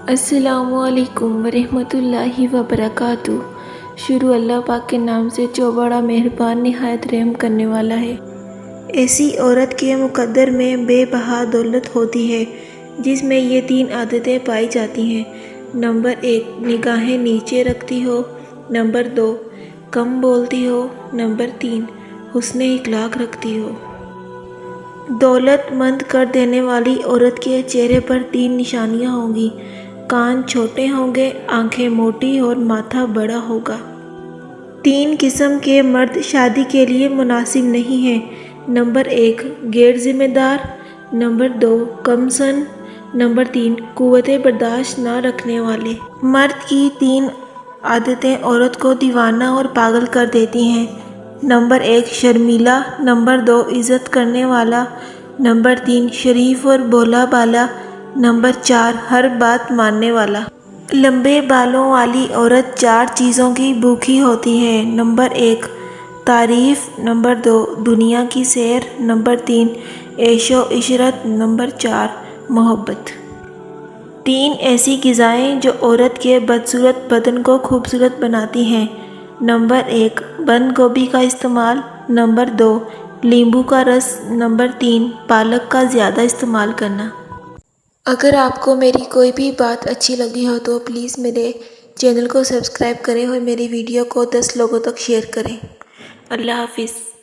السلام علیکم ورحمۃ اللہ وبرکاتہ۔ شروع اللہ پاک کے نام سے جو بڑا مہربان نہایت رحم کرنے والا ہے۔ ایسی عورت کے مقدر میں بے بہا دولت ہوتی ہے جس میں یہ 3 عادتیں پائی جاتی ہیں۔ نمبر 1، نگاہیں نیچے رکھتی ہو۔ نمبر 2، کم بولتی ہو۔ نمبر 3، حسن اخلاق رکھتی ہو۔ دولت مند کر دینے والی عورت کے چہرے پر 3 نشانیاں ہوں گی۔ کان چھوٹے ہوں گے، آنکھیں موٹی اور ماتھا بڑا ہوگا۔ 3 قسم کے مرد شادی کے لیے مناسب نہیں ہیں۔ نمبر 1، غیر ذمہ دار۔ نمبر 2، کم سن۔ نمبر 3، قوت برداشت نہ رکھنے والے۔ مرد کی 3 عادتیں عورت کو دیوانہ اور پاگل کر دیتی ہیں۔ نمبر 1، شرمیلا۔ نمبر 2، عزت کرنے والا۔ نمبر 3، شریف اور بھولا بالا۔ نمبر 4، ہر بات ماننے والا۔ لمبے بالوں والی عورت 4 چیزوں کی بھوکی ہوتی ہے۔ نمبر 1، تعریف۔ نمبر 2، دنیا کی سیر۔ نمبر 3، عیش و عشرت۔ نمبر 4، محبت۔ 3 ایسی غذائیں جو عورت کے بدصورت بدن کو خوبصورت بناتی ہیں۔ نمبر 1، بند گوبھی کا استعمال۔ نمبر 2، لیمبو کا رس۔ نمبر 3، پالک کا زیادہ استعمال کرنا۔ اگر آپ کو میری کوئی بھی بات اچھی لگی ہو تو پلیز میرے چینل کو سبسکرائب کریں اور میری ویڈیو کو 10 لوگوں تک شیئر کریں۔ اللہ حافظ۔